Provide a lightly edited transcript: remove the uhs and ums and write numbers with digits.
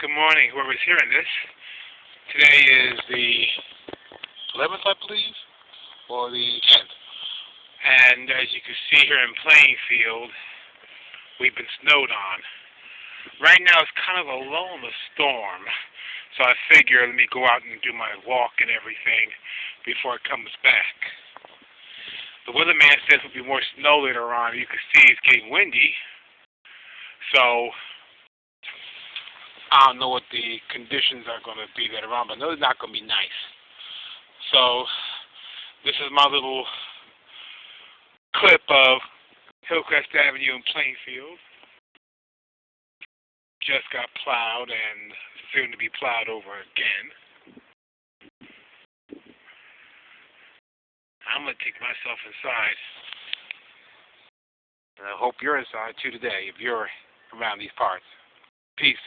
Good morning, whoever's hearing this. Today is the 11th, I believe, or the 10th. And as you can see here in Plainfield, we've been snowed on. Right now it's kind of a lull in the storm, so I figure let me go out and do my walk and everything before it comes back. The weatherman says there'll be more snow later on. You can see it's getting windy. So I don't know what the conditions are going to be later on, but I know it's not going to be nice. So this is my little clip of Hillcrest Avenue in Plainfield. Just got plowed and soon to be plowed over again. I'm going to take myself inside. And I hope you're inside too today if you're around these parts. Peace.